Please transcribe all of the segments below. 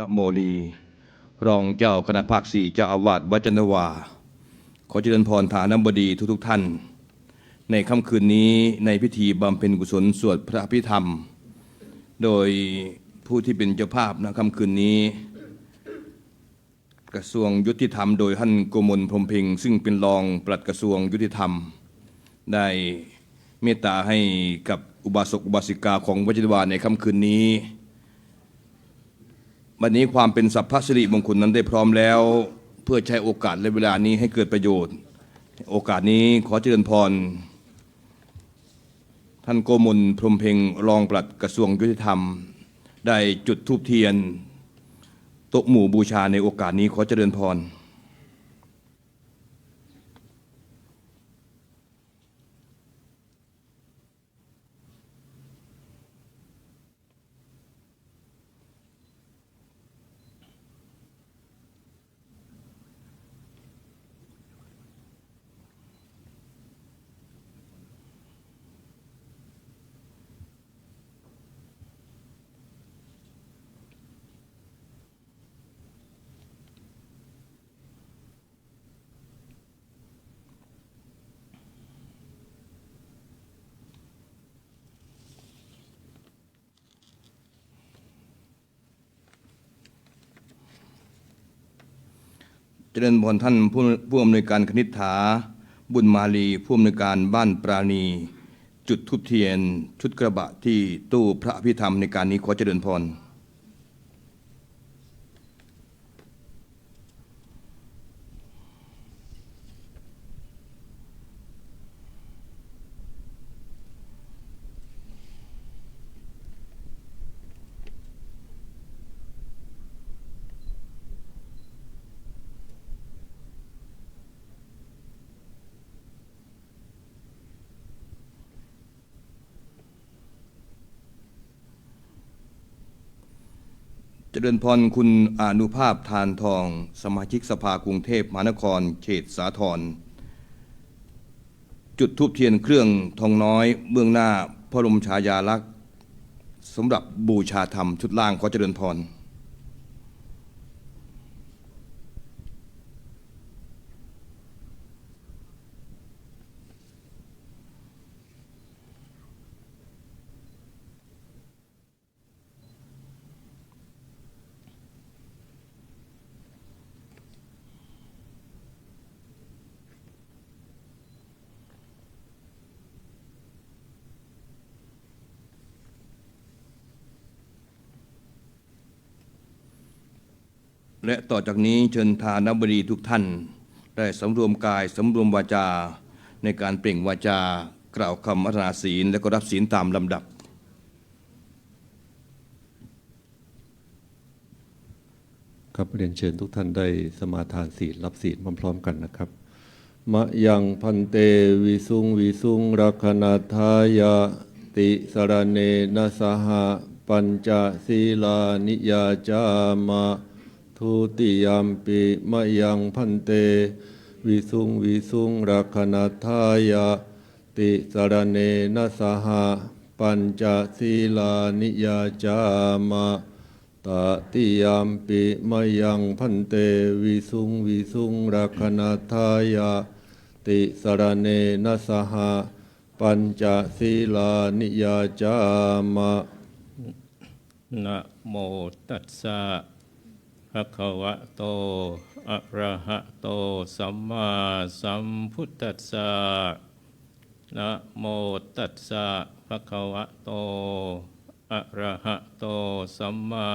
นะโมลีรองเจ้าคณะภาค4เจ้าอาวาสวัดจันทวาขอเจริญพรฐานบดีทุกท่านในค่ำคืนนี้ในพิธีบำเพ็ญกุศลสวดพระอภิธรรมโดยผู้ที่เป็นเจ้าภาพนะค่ำคืนนี้กระทรวงยุติธรรมโดยท่านโกมลพรหมเพ็งซึ่งเป็นรองปลัดกระทรวงยุติธรรมได้เมตตาให้กับอุบาสกอุบาสิกาของวัดจันทวาในค่ำคืนนี้วันนี้ความเป็นสัพพสิริมงคลนั้นได้พร้อมแล้วเพื่อใช้โอกาสและเวลานี้ให้เกิดประโยชน์โอกาสนี้ขอเจริญพรท่านโกมลพรหมเพ็งรองปลัดกระทรวงยุติธรรมได้จุดธูปเทียนโต๊ะหมู่บูชาในโอกาสนี้ขอเจริญพรเจริญพรท่านผู้อำนวยการคณิษฐาบุญมาลีผู้อำนวยการบ้านปราณีจุดธูปเทียนชุดกระบะที่ตู้พระอภิธรรมในการนี้ขอเจริญพรเจริญพรคุณอานุภาพทานทองสมาชิกสภากรุงเทพมหานครเขตสาทรจุดธูปเทียนเครื่องทองน้อยเบื้องหน้าพระบรมฉายาลักษณ์สำหรับบูชาธรรมชุดล่างขอเจริญพรและต่อจากนี้เชิญทานบดีทุกท่านได้สำรวมกายสำรวมวาจาในการเปล่งวาจากล่าวคำอาราธนาศีลและก็รับศีลตามลำดับครับเรียนเชิญทุกท่านได้สมาทานศีลรับศีลพร้อมๆกันนะครับมะยังพันเตวิสุงรักขณาทายาติสรเนนะสหปัญจศีลานิยาจามะทุติยมปิมะยังพันเตวิสุงรักขณาทายาติสรเนนะสหปัญจศีลานิยาจามะตติยมปิมะยังพันเตวิสุงรักขณาทายาติสรเนนะสหปัญจศีลานิยาจามะนะโมตัสสะภะคะวะโตอะระหะโตสัมมาสัมพุทธัสสะนะโมตัสสะภะคะวะโตอะระหะโตสัมมา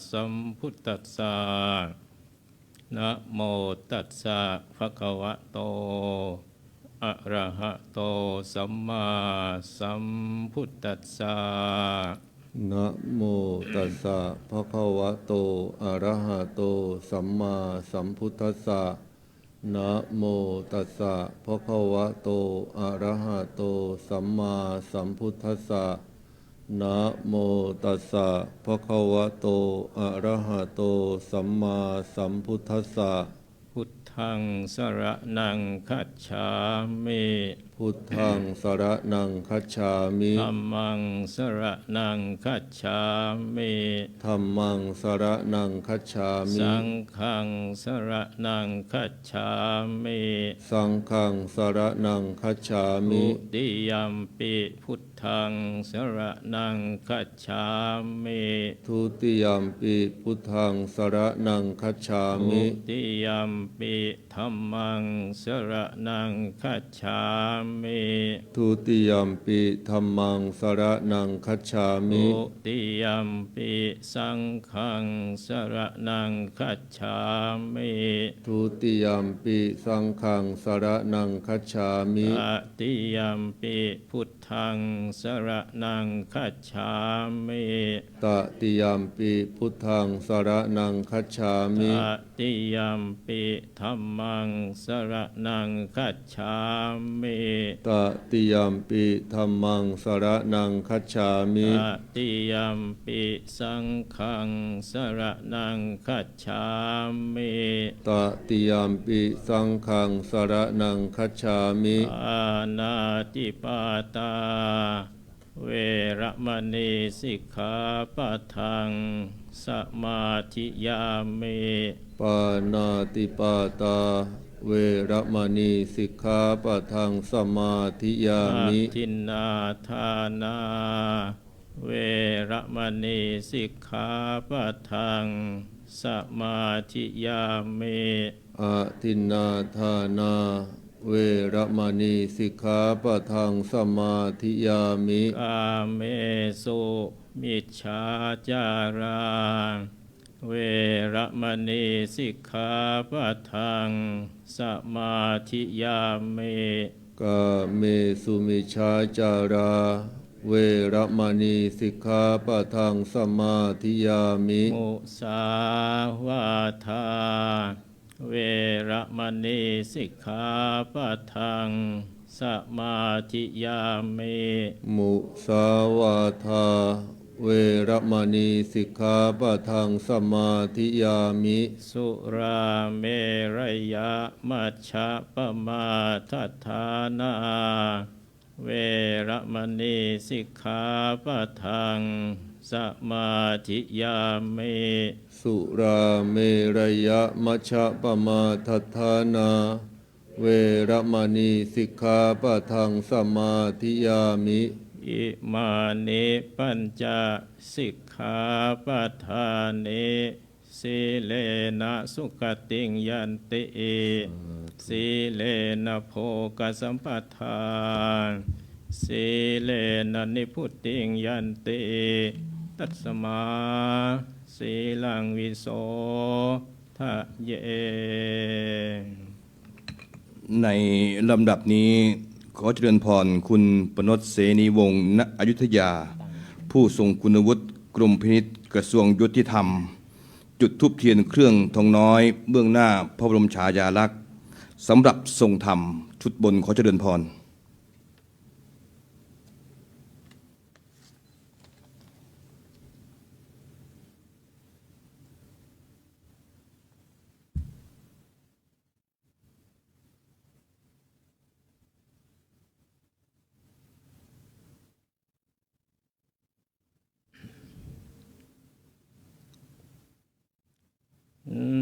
สัมพุทธัสสะนะโมตัสสะภะคะวะโตอะระหะโตสัมมาสัมพุทธัสสะนะโมตัสสะภะคะวะโตอะระหะโตสัมมาสัมพุทธัสสะนะโมตัสสะภะคะวะโตอะระหะโตสัมมาสัมพุทธัสสะนะโมตัสสะภะคะวะโตอะระหะโตสัมมาสัมพุทธัสสะ พุทธังสรณังคัจฉามิ พ พุทธังสรณังคัจฉามิ ธัมมังสรณังคัจฉามิ ธัมมังสรณังคัจฉามิ สังฆังสรณังคัจฉามิ สังฆังสรณังคัจฉามิ ทุติยัมปิพุทธังสรณังคัจฉามิ ทุติยมปิพุทธังสรณังคัจฉา ทุ มิ ติยัมปิธัมมังสรณังคัจฉามิ ทุติยมปิธัมมังสรณังคัจฉามิ ทุติยัมปิสังฆังสรณังคัจฉามิ ทุติยมปิสังฆังสรณังคัจฉามิ ตติยัมปิพุทธังสรณังคัจฉามิ ตติยมปิพุทธังสรณังคัจฉามิ ตติยัมปิธัมมังสรณังคัจฉามิ ตติยมปิธัมมังสรณังคัจฉามิ ตติยัมปิสังฆังสรณังคัจฉามิ ตติยมปิสังฆังสรณังคัจฉามิ ปานาติปาตา เวระมณีสิกขาปะทังสมาธิยามิ ปานาติปาตา เวรมณีสิกขาปะทังสมาธิยา อา มิ ทินนาทานา เวระมณีสิกขาปะทังสมาธิยามิ อาทินนาทานา เวรมณีสิกขาปะทังสมาธิยามิ กาเมสุมิจฉาจารา เวระมณีสิกขาปะทังสมาธิยามิ กาเมสุมิชาจารา เวรมณีสิกขาปะทังสมาธิยามิ มุสาวาทา เวระมณีสิกขาปะทังสมาธิยามิ มุสาวาทา เวรมณีสิกขาปะทังสมาธิยามิ สุราเมรยะมัชฌะปมาทัฏฐานา เวระมณีสิกขาปะทังสมาธิยามิ สุราเมรยะมัชฌะปมาทัฏฐานา เวรมณีสิกขาปะทังสมาธิยามิ อิมานิปัญจสิกขาปทานิสีเลนะสุขติงยันติสีเลนะโภคสัมปทานสีเลนะนิพุตติงยันติตัสมาสีลังวิโสทะเย ในลำดับนี้ขอเจริญพรคุณปนชเสนีวงศ์ณอยุธยา ผู้ทรงคุณวุฒิกรมพินิจกระทรวงยุติธรรม จุดธูปเทียนเครื่องทองน้อยเบื้องหน้าพระบรมฉายาลักษณ์สำหรับทรงธรรมชุดบนขอเจริญพร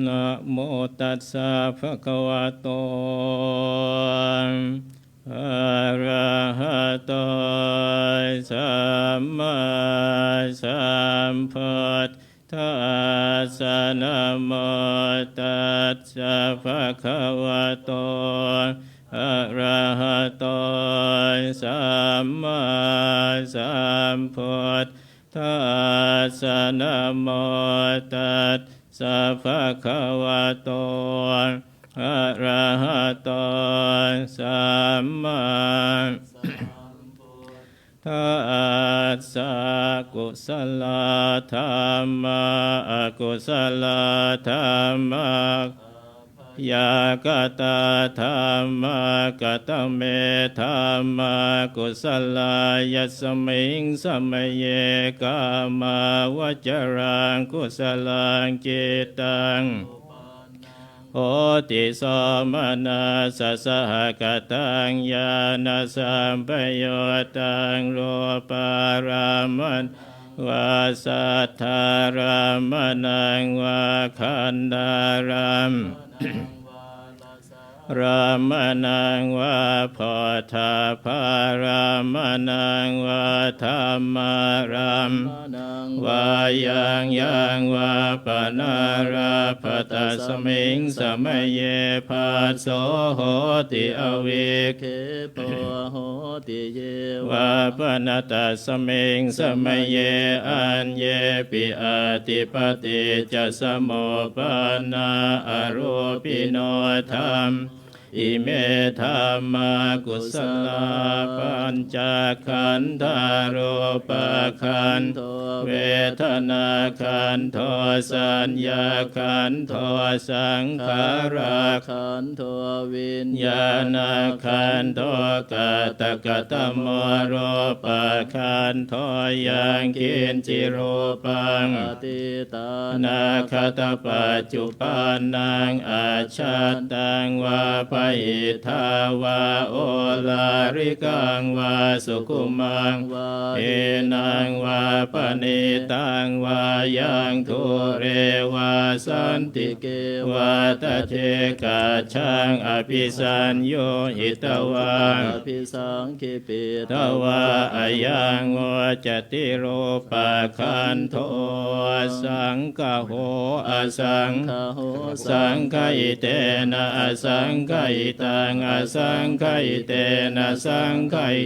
นะโมตัสสะภะคะวะโตอะระหะโตสัมมาสัมพุทธัสสะนะโมตัสสะภะคะวะโตอะระหะโตสัมมาสัมพุทธัสสะนะโมตัสสัพพะคะวะโตอะระหะโตสัมมาทัสสะกุศลธรรมะอกุศลธรรมะยากตาธรรมะกตเมธรรมะกุศลายสมิงสมัยเยกามาวจรังกุศลังจิตัง โหติโสมนัสสะหกตังญาณสัมปโยตังโลปารามณวาสัทธารามนังวาคันดารามรามนังวาโพธาภารามนังวาธรรมารามวายังวาปนาราปตัสมิงสมัยเยภัสโสโหติอวิเคปโหติเยวาปนาตัสมิงสมัยเยอัญเยปิอาติปติจะสโมปนาอรูปิโนธรรมอิเมธรรมากุศลปัญจขันธารูปขันธเวทนาขันธสัญญาขันธสังขารขันธวิญญาณขันธกตกตมโรปขันธยังกินจิรูปังอติตานาคตปัจจุปันนังอาชัตตังวาปอิทาวาโอลาริกังวาสุขุมังวาเอนังวาปณิตังวายังทุเรวาสันติเกวาตเทกาชังอภิสัญโยหิตวังอภิสังคิปิตวาอายังวจติโรปะคันโทสังฆโหอสังฆโหสังฆอิเตนะอสังฆอิตังอสังฆอิเตนะสังฆอิ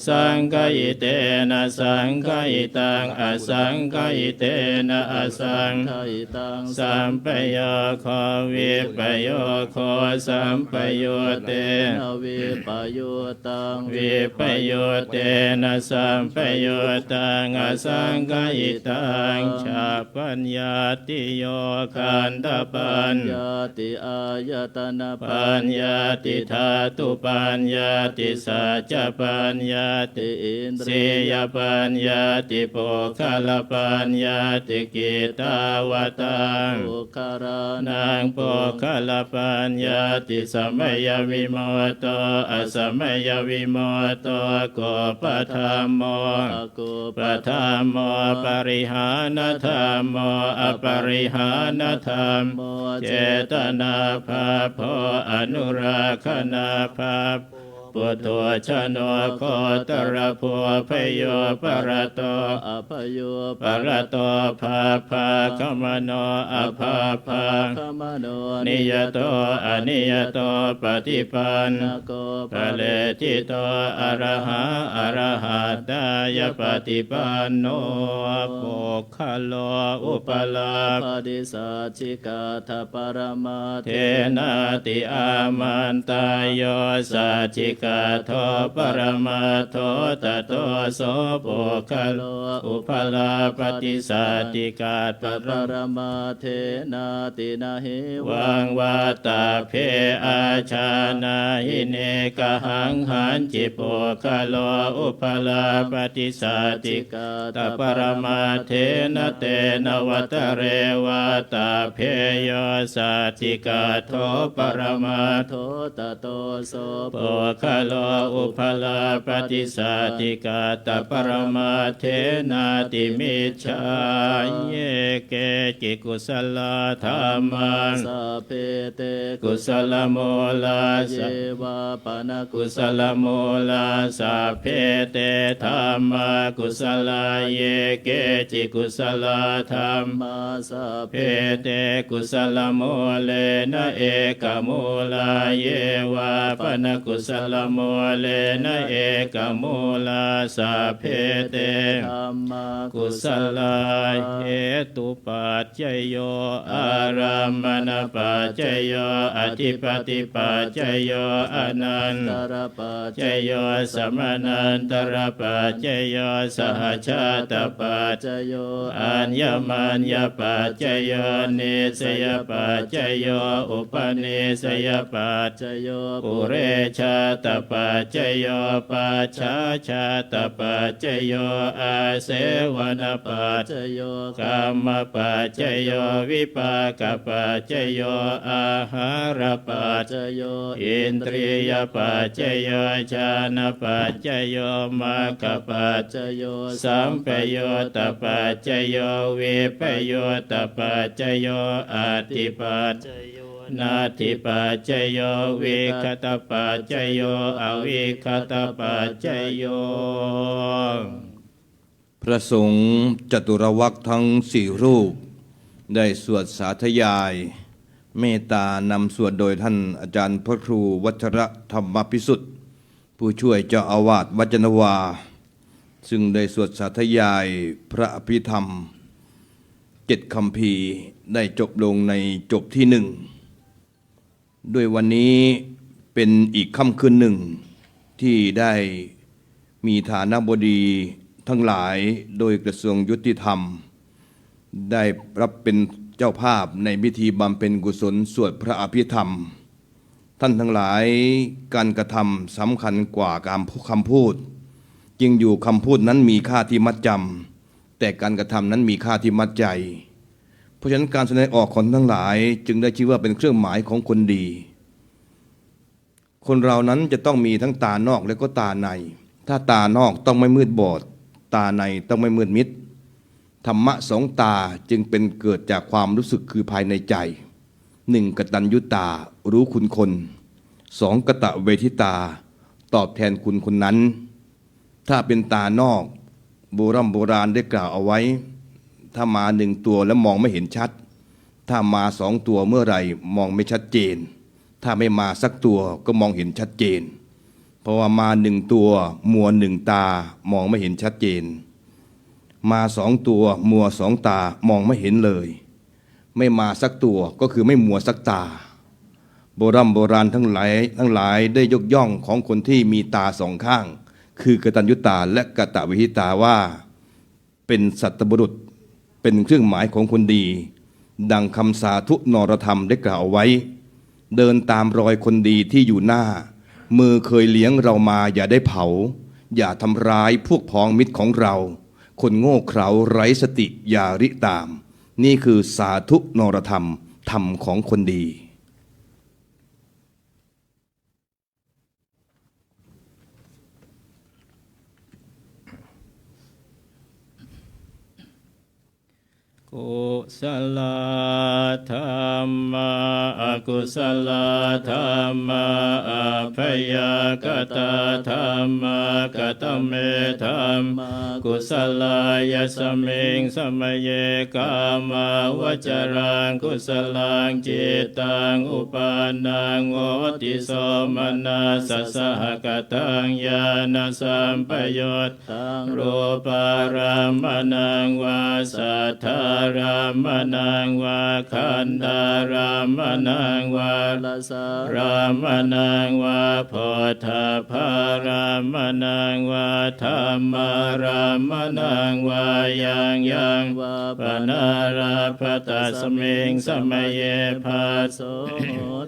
สังฆอิเตนะสังฆอิตังอสังฆอิเตนะอสังฆอิตังสัมปโยโควิปโยโคสัมปโยเตนะวิปโยตังวิปโยเตนะสัมปโยตังอสังฆอิตังชาปัญญาติโยคันตปัญญาติอายตนะปัญญาติธาตุปัญญาติสัจจปัญญาติอินทรียปัญญาติโภคลปัญญาติกิตาวตังโภคารานังโภคลปัญญาติสมัยวิโมโตอสมัยวิโมโตโกปธรรมโมโกปธรรมโมปริหานธรรมโมอปริหานธรรมโมเจตนาภาโพอนุราคณาภาพปุถุชนโนโคตรภูพโยปรโตอภโยปรโตภาภาคมโนอภาภาคมโนนิยโตอนิยโตปฏิปันนโกภะเลจิโตอะระหะอะระหะตายปฏิปันโนโภคะโลอุปลาภดิสัจจิกาทปรมาเทนะติอามันตายโยสัจจิกาโทปรมาโทตโตโสโภคะโลอุปลาปฏิสัจจิกาตปรมาเทนะตินะหิวังวาตาเพอาชานาหิเนกหังหันจิโภคะโลอุปลาปฏิสัจจิกาตปรมาเทนะเตนะวัตเรวาตาเพโยสัจจิกาโทปรมาโทตโตโสโภคะโลอุปลาปฏิสัจจิกาตปรมาเทนาติมิจฉาเยเกจิกุสลธรรมังสัพเพเตกุสลโมลาเยวาปนกุสลโมลาสัพเพเตธรรมากุสลาเยเกจิกุสลธรรมาสัพเพเตกุสลโมเลนะเอกโมลาเยวาปนกุสลโมเลนะเอกโมลาสัพเพเตธรรมากุสลาเหตุปัจจโยอารามณปัจจโยอธิปติปัจจโยอนันตรปัจจโยสมนันตรปัจจโยสหชาตปัจจโยอัญญมัญญปัจจโยนิสยปัจจโยอุปนิสยปัจจโยปุเรชาต ปัจจโยปัจฉาชาตปัจจโยอาเสวนปัจจโยกรรมปัจจโยวิปากปัจจโยอาหารปัจจโยอินทรียปัจจโยฌานปัจจโยมรรคปัจจโยสัมปโยตปัจจโยวิปโยตปัจจโยอาติปัจจโยนาทิปัจจโยวิคตปัจจโยอวิคตปัจจโย พระสงฆ์จตุรวรรคทั้งสี่รูป ได้สวดสาธยาย เมตตานำสวดโดยท่านอาจารย์พระครูวัชรธรรมพิสุทธิ์ผู้ช่วยเจ้าอาวาสวัดจันทวาซึ่งได้สวดสาธยายพระอภิธรรม7 คัมภีร์ได้จบลงในจบที่ 1ด้วยวันนี้เป็นอีกค่ำคืนหนึ่งที่ได้มีฐานะบดีทั้งหลายโดยกระทรวงยุติธรรมได้รับเป็นเจ้าภาพในพิธีบำเพ็ญกุศลสวดพระอภิธรรมท่านทั้งหลายการกระทำสำคัญกว่าการคำพูดจริงอยู่คำพูดนั้นมีค่าที่มัดจำแต่การกระทำนั้นมีค่าที่มัดใจเพราะฉะนั้นการแสดงออกของทั้งหลายจึงได้ชื่อว่าเป็นเครื่องหมายของคนดีคนเรานั้นจะต้องมีทั้งตานอกและก็ตาในถ้าตานอกต้องไม่มืดบอดตาในต้องไม่มืดมิดธรรมะสองตาจึงเป็นเกิดจากความรู้สึกคือภายในใจ1กตัญญูตารู้คุณคน2กตเวทิตาตอบแทนคุณคนนั้นถ้าเป็นตานอกโบราณได้กล่าวเอาไว้ถ้ามา1 ตัวแล้วมองไม่เห็นชัดถ้ามา2 ตัวเมื่อไหร่มองไม่ชัดเจนถ้าไม่มาสักตัวก็มองเห็นชัดเจนเพราะว่ามา1 ตัวมัว1 ตามองไม่เห็นชัดเจนมา2 ตัวมัว2 ตามองไม่เห็นเลยไม่มาสักตัวก็คือไม่มัวสักตาโบราณทั้งหลายได้ยกย่องของคนที่มีตา2 ข้างคือกตัญญูตาและกตเวทิตาว่าเป็นสัตบุรุษเป็นเครื่องหมายของคนดีดังคำสาธุนรธรรมได้กล่าวไว้เดินตามรอยคนดีที่อยู่หน้ามือเคยเลี้ยงเรามาอย่าได้เผาอย่าทำร้ายพวกพ้องมิตรของเราคนโง่เขลาไร้สติอย่าริตามนี่คือสาธุนรธรรมธรรมของคนดีกุศลธรรมะอกุศลธรรมะอภยกตธรรมะกตเมธรรมะกุศลายสมิงสมเยกามาวจรังกุศลังจิตตังอุปานังโหติโสมนัสสหกตังญาณสัมปยุตตังรูปารามนังวาสัทธารามนังวาคันธารามนังวาลสารามนังวาโพธพารามนังวาธรรมารามนังวายังวาปนาราภตัสมิงสมเยภาโส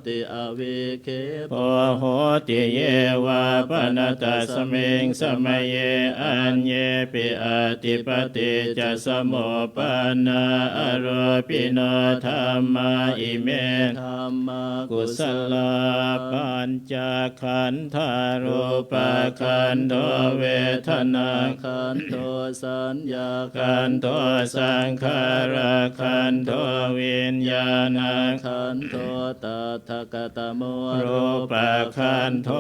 ติอวิเคปโหติเยวาปนตัสมิงสมเยอัญเยปิอติปติจะสมุปปนาอโรปิโนธรรมาอิเมธรรมกุศลปัญจขันธารูปขันโธเวทนาขันโธสัญญาขันโธสังขารขันโธวิญญาณขันโธตถาคตโมรูปขันโธ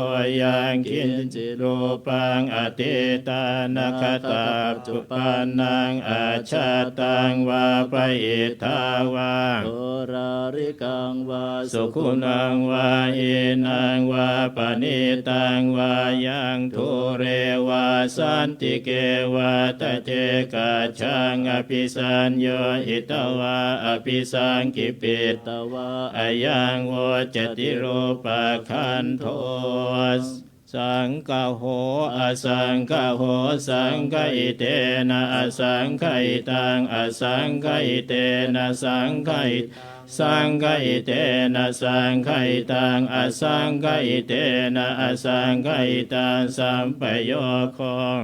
ยังกินจิรูปังอติตานัคตาจุปันนังอาชาตังวาปอิทาวาโอราริกังวาสุขุนังวาอินังวาปณิตังวายังทุเรวาสันติเกวาตเจกาชังอภิสัญโยหิตวาอภิสังกิปิตวาอายังโวจติรูปขันโทสังฆโหอสังฆโหสังฆอิเตนะอสังฆอิตังอสังฆอิเตนะสังฆอิ สังฆอิเตนะสังฆอิตังอสังฆอิเตนะอสังฆอิตังสัมปโยโค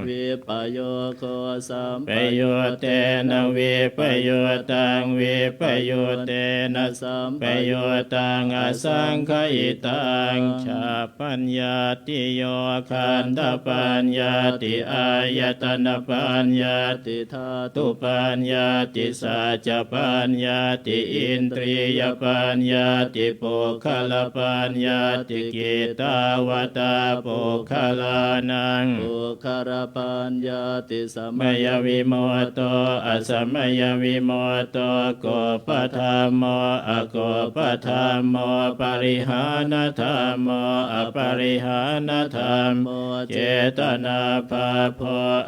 วิปโยโคสัม ปโยเตนะวิปโยตังวิปโยเตนะสัม ปโยตังอสังฆอิตังชาปัญญาติโยขันธปัญญาติอายตนะปัญญาติ ธา ตุปัญญาติสัจจปัญญาติอินทรียปัญญาติปุคละปัญญาติกิตาวตาปุคลานัง ปุคารปัญญาติสัม มยวิโมตโตอสมยวิโมตโตโกปธรรมโมอโกปธรรมโมปริหานธรรมโมอปริหานธรรม โม เจตนาภาโพ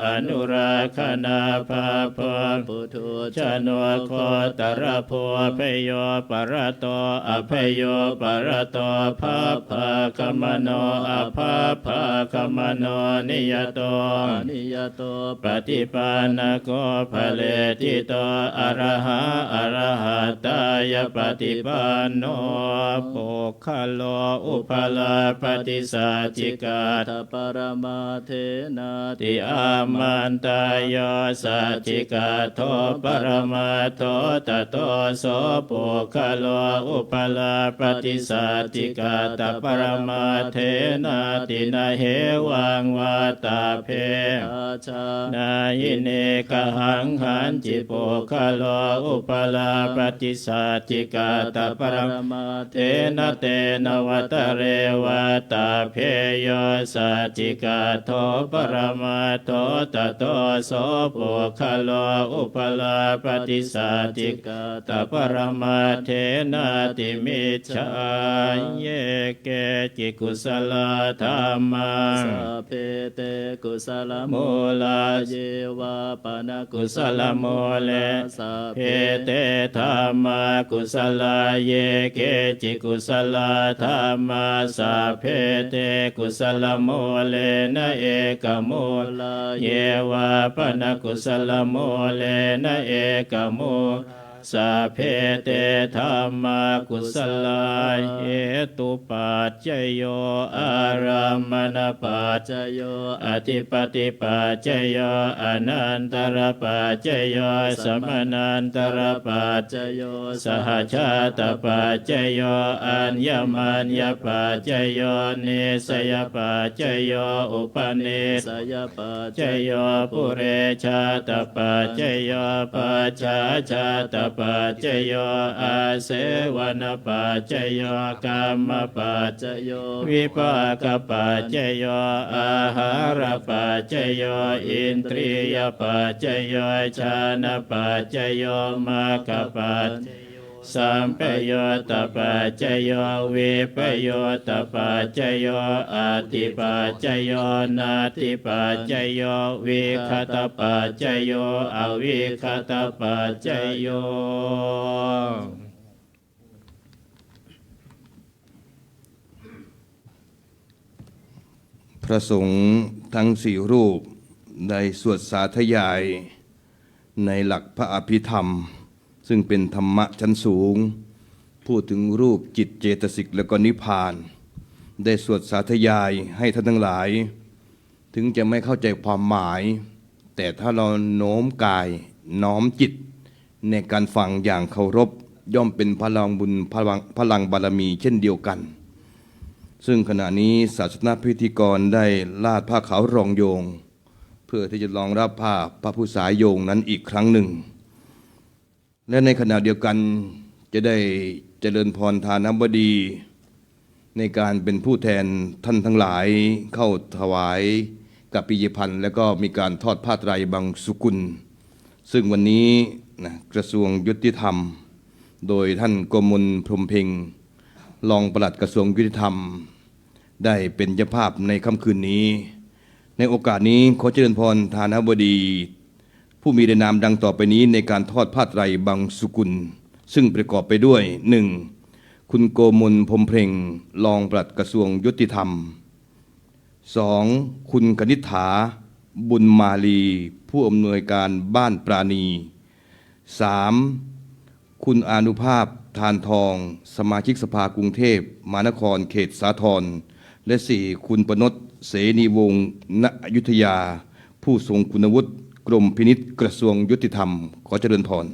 อนุราคณาภาโพ ปุถุ ชโนโคตรโพพโยปรโตอภโยปรโตภาภาคมโนอภาภาคมโนนิยโต อนิยโต ปฏิปันนโกภะเลติโตอะระหะอะระหะตายปฏิปันโนโภคะโลอุปลาปฏิสัจจิกา ทัปรมาเทนาติ ติอามันตายโยสัจจิกาโทปรมาโทตโตโสปุคะโลอุปลาปฏิสัจจิกาตปรมาเทนาตินาเหวังวาตาเพ อาชา นายิเนกหังหันจิปุคะโลอุปลาปฏิสัจจิกาตปรมาเทนะเตนะวัตเรวาตาเพโยสัจจิกาโทปรมาโทตโตโสปุคะโลอุปลาปฏิสัจจิกาตปรมาเทนะติมิจฉาเยเกจิกุสลธรรมา สัพเพเตกุสล โม มุ ลา เยวาปนกุ กุ ส ศ ล ลโมเล สัพ เพ เพ เตธรรมากุศลเยเกจิกุศลธรรมาสัพเพเตกุศลโมเลนะเอกโม ลา เยวาปนกุศลโมเลนะเอกโมสัพเพเตธรรมากุศลเหตุปัจจโยอารามณปัจจ จโย อธิปติปัจจโยอนันตรปัจจโยสมนันตรปัจจ จโย สหชาตปัจจโยอัญญมัญญปัจจโยนิสยปัจจโยอุปนิ สยปัจ จโยปุเรชาตปัจจโยปัจฉาชาตปัจจโยอาเสวนปัจจโยกรรมปัจจ จโย วิปากปัจจโยอาหารปัจจโยอินทรียปัจจโยชานะปัจจโยมากปัจจโยสัมปโยตปัจจโยวิปโยตปัจจโยอาติปัจจโยนาติปัจจโยวิคตปัจจโยอวิคตปัจจโย พระสงฆ์ทั้งสี่รูปได้สวดสาธยายในหลักพระอภิธรรม ซึ่งเป็นธรรมะชั้นสูง พูดถึงรูปจิตเจตสิกและก็นิพพาน ได้สวดสาธยายให้ท่านทั้งหลาย ถึงจะไม่เข้าใจความหมาย แต่ถ้าเราโน้มกายน้อมจิตในการฟังอย่างเคารพย่อมเป็นพลังบุญพลังบารมีเช่นเดียวกัน ซึ่งขณะนี้ศาสนาพิธีกรได้ลาดผ้าขาวรองโยง เพื่อที่จะรองรับผ้าพระผู้สายโยงนั้นอีกครั้งหนึ่ง และในขณะเดียวกันจะได้เจริญพรทานบดี ในการเป็นผู้แทนท่านทั้งหลายเข้าถวายกับปิยพันธ์และก็มีการทอดผ้าไตรบางสุกุล ซึ่งวันนี้กระทรวงยุติธรรม โดยท่านโกมลพรหมเพ็งรองปลัดกระทรวงยุติธรรม ได้เป็นเจ้าภาพในค่ำคืนนี้ ในโอกาสนี้ขอเจริญพรทานบดี ผู้มีนามดังต่อไปนี้ในการทอดผ้าไตรบางสุกุล ซึ่งประกอบไปด้วย 1. คุณโกมลพรหมเพ็งรองปลัดกระทรวงยุติธรรม 2. คุณกนิษฐาบุญมาลีผู้อำนวยการบ้านปราณี 3. คุณอานุภาพ ทานทอง สมาชิกสภากรุงเทพมหานครเขตสาทรและ 4. คุณประนตเสนีวงศ์ณอยุธยา ผู้ทรงคุณวุฒิกรมพินิจกระทรวงยุติธรรมขอเจริญพร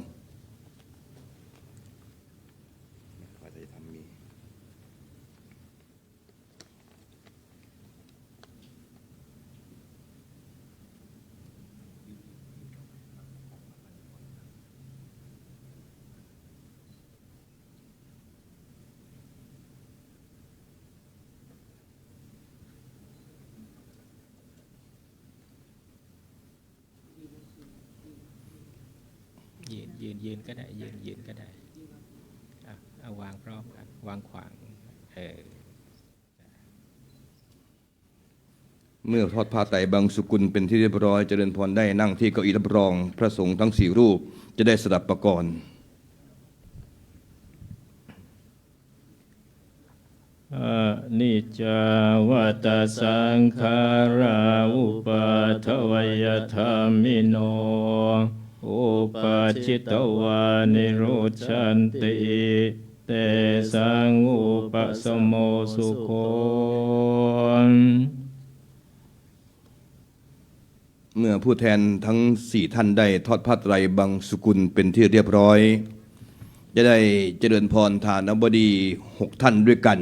ยืนก็ได้ยืนก็ได้เอาวางพร้อมกันวางขวางเมื่อทอดผ้าไตรบังสุกุลเป็นที่เรียบร้อยเจริญพรได้นั่งที่เก้าอี้รับรองพระสงฆ์ทั้ง 4 รูปจะได้สดับประกรณ์นิจจาวัตสังขาราอุปาทวยธรรมิโนอุปาชิตวานิโรชันติเตสังอุปสมโมสุโขเมื่อผู้แทนทั้ง 4 ท่านได้ทอดผ้าไตรบังสุกุลเป็นที่เรียบร้อยจะได้เจริญพรฐานบดี 6 ท่านด้วยกัน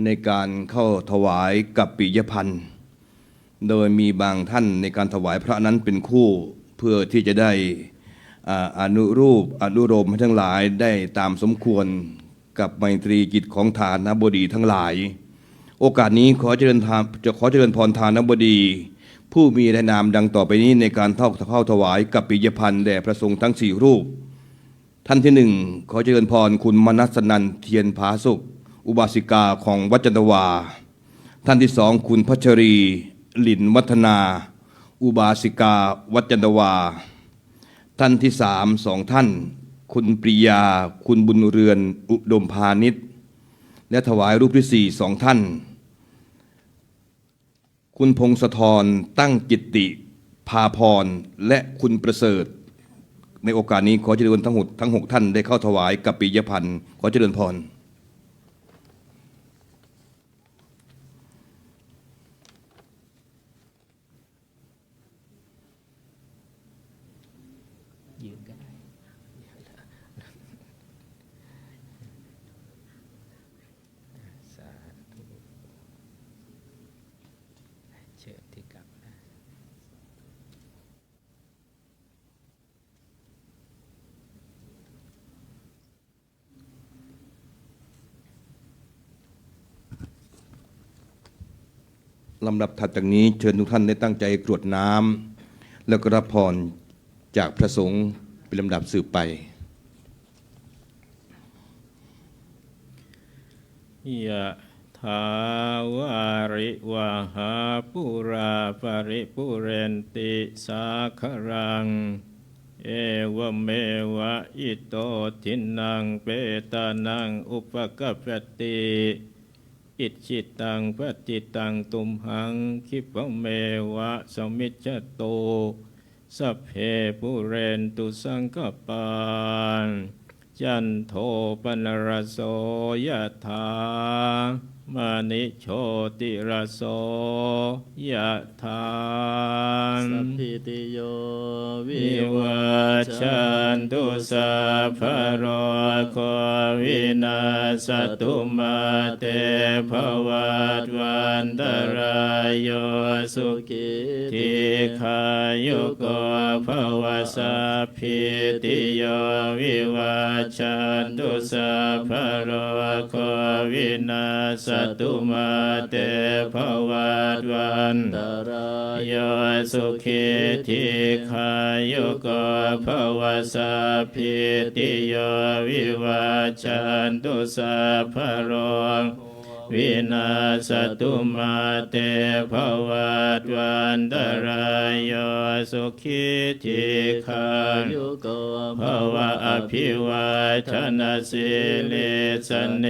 ในการเข้าถวายกัปปิยพันธ์โดยมีบางท่านในการถวายพระนั้นเป็นคู่เพื่อที่จะได้อนุรูปอนุโลมให้ทั้งหลายได้ตามสมควรกับไมตรีจิตของฐานบดีทั้งหลายโอกาสนี้ขอเจริญพรฐานบดีผู้มีรายนามดังต่อไปนี้ในการเข้าถวายกัปปิยพันธ์แด่พระสงฆ์ทั้ง 4 รูปท่านที่ 1ขอเจริญพรคุณมนัสนันท์เทียนผาสุขอุบาสิกาของวัดจันทวาท่านที่ 2คุณพัชรีหลินวัฒนาอุบาสิกาวัดจันทวาท่านที่ 3 2 ท่านคุณปริยาคุณบุญเรือนอุดมพาณิชย์และถวายรูปที่ 4 2 ท่านคุณพงศธรตั้งจิตติภาพรและคุณประเสริฐในโอกาสนี้ขอเจริญทั้ง 6 ท่านได้เข้าถวายกัปปิยพันธ์ขอเจริญพรยืนก็ได้สาธุเชิญที่กลับลำดับถัดจากนี้เชิญทุกท่านได้ตั้งใจกรวดน้ำแล้วก็รับพรจากพระสงฆ์เป็นลำดับสืบไปยะถาวาริวหาปุราปริปุเรนติสาครังเอวเมวะอิโตทินังเปตานังอุปกัปปติอิจิตังปฏิตังตุมหังคิปะเมวะสมิจจโตสัพเพปุเรนตุสังกปานจันโทปนรสโสยถามณิโชติรสโสยถาสัพพิติโยวิ วิวั วั ช ช ชั ชั น น ตุ ตุ สั สั พ พ พะ พะ โร โร โควินาศตุมาเตภวัตวันตรายโยสุขิทีขายุโกภวสัพพิติโยวิวัชชันตุสัพพะโรโควินาศตุมาเตภวัตวันตรายโยสุขิทีขายุโกภวสัพพิติโยวิวัชชันตุสัพพะโรวินาศตุมาเตภวัตวันตรายโยสุขิทีขายุโก ภวะอภิวาทนาสิลิสเน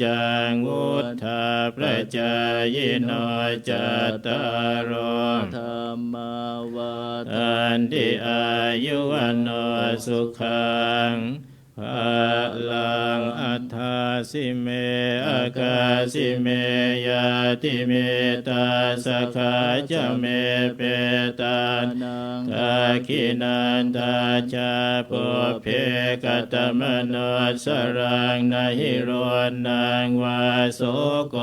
จังวุธาประจายโนจัตตารโอ ธรรมาวัฏ อันติอายุวันโนสุขังภ าลังอัฏฐาสิเมอากาสิเมยาติเมตาสกขาจะเมเปตานังทาคินันทาจาปุเพกตมโนสรังนหิโรนังวาโสโก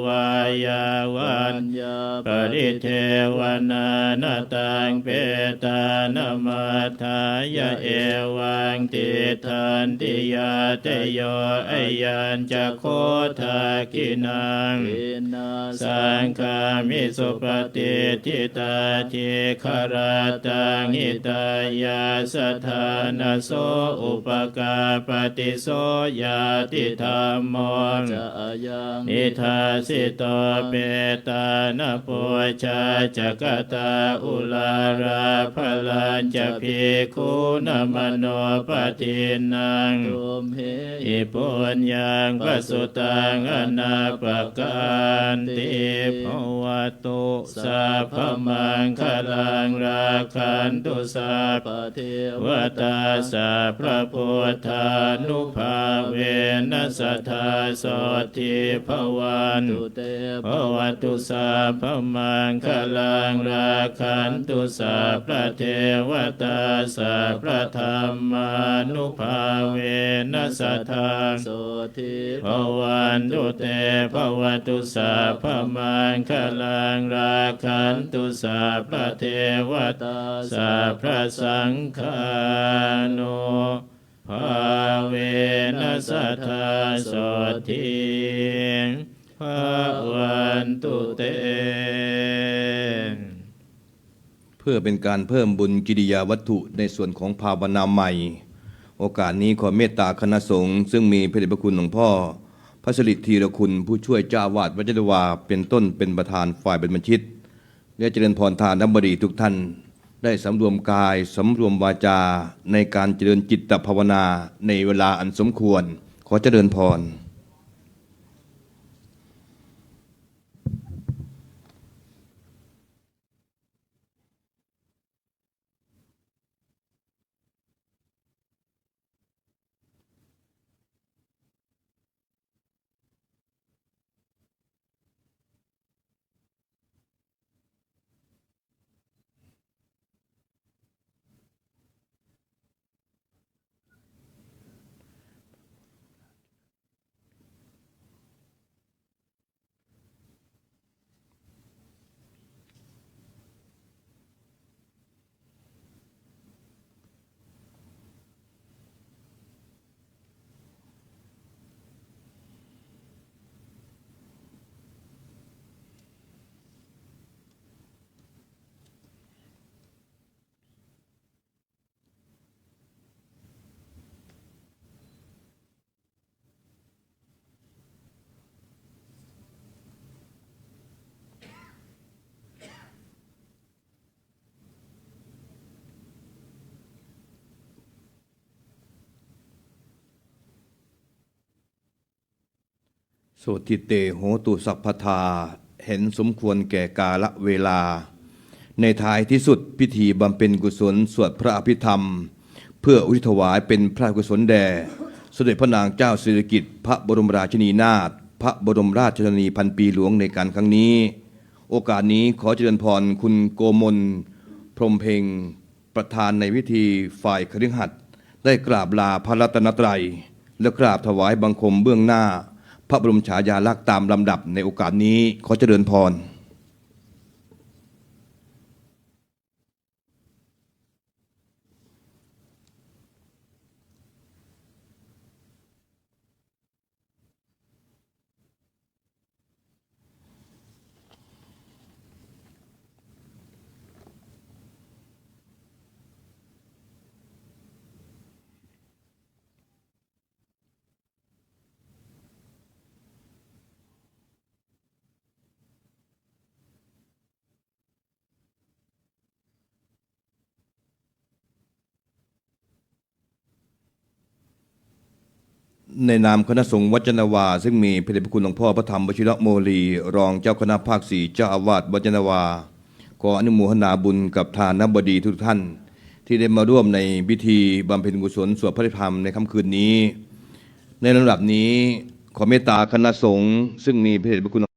วายาวันปริเทวนานาตังเปตานมัทธายะเอวังติทันติยาเตโยอยัญจะโคทากินังสังฆามิสุปฏิทิตาทิคารตังหิตายาสถานโสอุปกาปฏิโสยาติธรรมโมนิทาสิโตเปตานปุชาจักตาอุลาราภลัญจะภิกขุนมโนปฏินังอิปุญญังปสุตังอนาปกันติภวตุสัพพมังคลังราคันตุสัพพเทวตาสัพพะพุทธานุภาเวนัสสทธาโสติภวันภวตุสัพพมังคลังราคันตุสัพพะเทวตาสัพพะธรรมานุภาเวนัสสทธาโสติภวันตุเตภวตุสัพพมังคลังราคันตุสัพพะเทวตาสัพพะสังฆานุภาเวนัสสทธาโสติภวันตุเต เพื่อเป็นการเพิ่มบุญกิริยาวัตถุในส่วนของภาวนาใหม่ โอกาสนี้ขอเมตตาคณะสงฆ์ซึ่งมีพระเดชพระคุณหลวงพ่อพระสิริธีรคุณผู้ช่วยเจ้าวาดวัดเจดวาเป็นต้นเป็นประธานฝ่ายบรรพชิตและเจริญพรทานบดีทุกท่านได้สำรวมกายสำรวมวาจาในการเจริญจิตภาวนาในเวลาอันสมควรขอเจริญพร โสติเตโหตุสัพพทาเห็นสมควรแก่กาลเวลาในท้ายที่สุดพิธีบำเพ็ญกุศลสวดพระอภิธรรมเพื่ออุทิศถวายเป็นพระกุศลแด่สมเด็จพระนางเจ้าสิริกิติ์พระบรมราชินีนาถพระบรมราชชนนีพันปีหลวงในการครั้งนี้โอกาสนี้ขอเจริญพรคุณโกมลพรหมเพ็งประธานในพิธีฝ่ายคฤหัสถ์ได้กราบลาพระรัตนตรัยและกราบถวายบังคมเบื้องหน้าพระบรมฉายาลักษณ์ตามลำดับในโอกาสนี้ขอเจริญพร ในนามคณะสงฆ์วัดจันทวาซึ่งมีพระเดชพระคุณหลวงพ่อพระธรรมวชิรโมลีรองเจ้าคณะภาค 4เจ้าอาวาสวัดจันทวาขออนุโมทนาบุญกับทานบดีทุกท่าน ที่ได้มาร่วมในพิธีบำเพ็ญกุศลสวดพระอภิธรรมในค่ำคืนนี้ ในลำดับนี้ขอเมตตาคณะสงฆ์ซึ่งมีพระเดชพระคุณ